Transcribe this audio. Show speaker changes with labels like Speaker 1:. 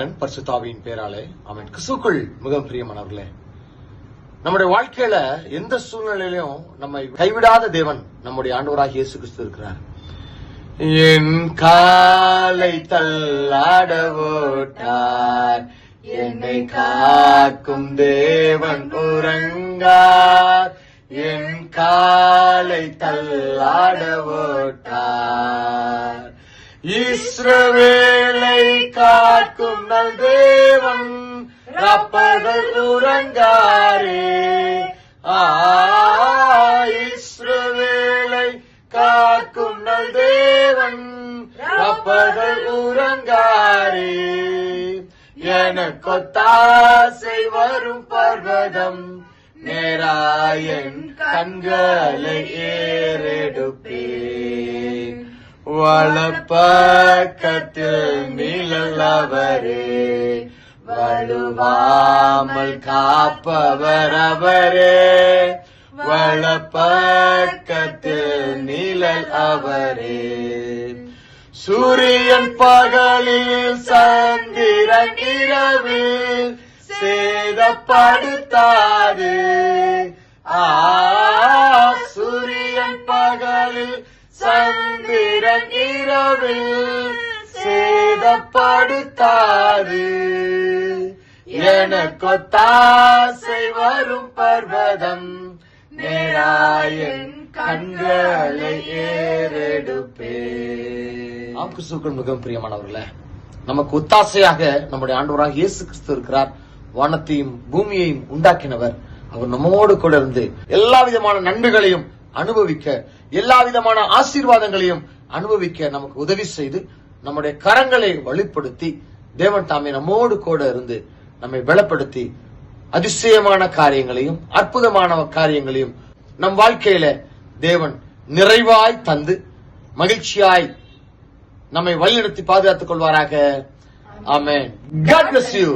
Speaker 1: மகன் பரிசுத்தாவியின் பேராலே ஆமென். கிறிஸ்துவுக்குள் மிகவும் பிரியமானவர்களே, நம்முடைய வாழ்க்கையில எந்த சூழ்நிலையிலும் நம்மை கைவிடாத தேவன் நம்முடைய ஆண்டவராகிய இயேசு கிறிஸ்து இருக்கிறார். என் காலை தள்ளாட ஓட்டார், என்னை காக்கும் தேவன் உறங்கார். என் காலை தள்ளாட ஓட்டார், இஸ்ரவேலை காக்கும் நல் தேவன் ராப்பகல் உறங்காரே. இஸ்ரவேலை காக்கும் நல் தேவன் ராப்பகல் உறங்காரே. எனக்கொத்தாசை வரும் பர்வதம் நேராயன் கண்களை ஏறெடுப்பேன். வலப்பக்கத்தில் நிழல் அவரே, வலுவாமல் காப்பவர் அவரே. வலப்பக்கத்தில் நிழல் அவரே. சூரியன் பகலில் சந்திரன் இரவில் சேதப்படுத்தாது. சூரியன் பகலில் சந்திரன் இரவில் சேதப்படுத்தாது. எனக்கொத்தாசை வரும் பர்வதம் நேராயன் கண்களை ஏறெடுப்பேன். கிறிஸ்துவுக்குள் மிகவும் பிரியமானவர்களே, நமக்கு ஒத்தாசையாக நம்முடைய ஆண்டவராக இயேசு கிறிஸ்து இருக்கிறார். வானத்தையும் பூமியையும் உண்டாக்கினவர் அவர் நம்மோடு கூட இருந்து எல்லா விதமான நன்மைகளையும் அனுபவிக்க, எல்லா விதமான ஆசீர்வாதங்களையும் அனுபவிக்க நமக்கு உதவி செய்து நம்முடைய கரங்களை வலுப்படுத்தி தேவன் தாமே நம்மோடு கூட இருந்து நம்மை பலப்படுத்தி அதிசயமான காரியங்களையும் அற்புதமான காரியங்களையும் நம் வாழ்க்கையில தேவன் நிறைவாய் தந்து மகிழ்ச்சியாய் நம்மை வழிநடத்தி பாதுகாத்துக் கொள்வாராக. ஆமென். God bless you.